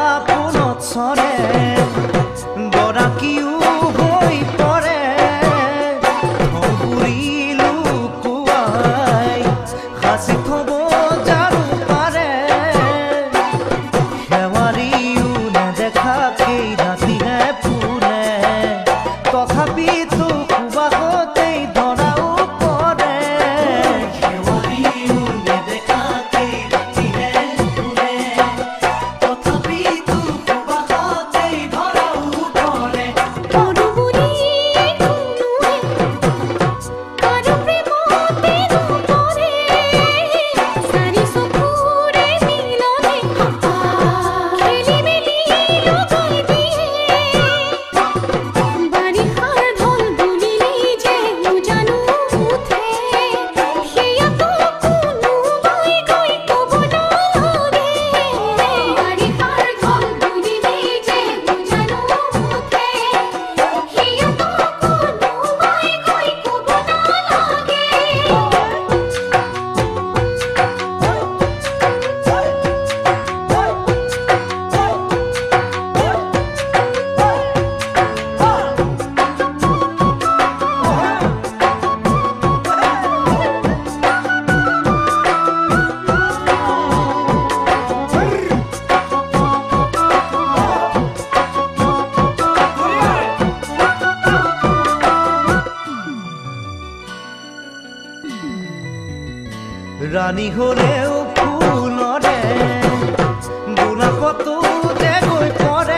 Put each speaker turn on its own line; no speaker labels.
আপোনত চৰে গৰাকীও হৈ পৰে বুঢ়ীলো কোৱাই সাঁচি থব জানো পাৰে শেৱাৰীও নেদেখাকেই ৰাতিহে ফুৰে তথাপিতো সুবাসতেই ধৰাও পৰে শেৱাৰীও নেদেখাকেই ৰাতিহে ফুৰে তথাপিতো সুবাসতেই ধৰাও পৰে
সৰু বুলি কোনোৱে কাৰো প্ৰেমতে নপৰে চাৰি চকুৰে মিলনে খেলি মেলি লগাই দিয়ে বাৰিষাৰ ঢল বুলিলেই যে উজানো উঠে সেয়াতো কোনোবাই গৈ ক'ব নালাগে বাৰিষাৰ ঢল বুলিলেই যে উজানো উঠে সেয়াতো কোনোবাই গৈ ক'ব নালাগে
ৰাণী হলেও ফুলৰে গোলাপতো যে গৈ পৰে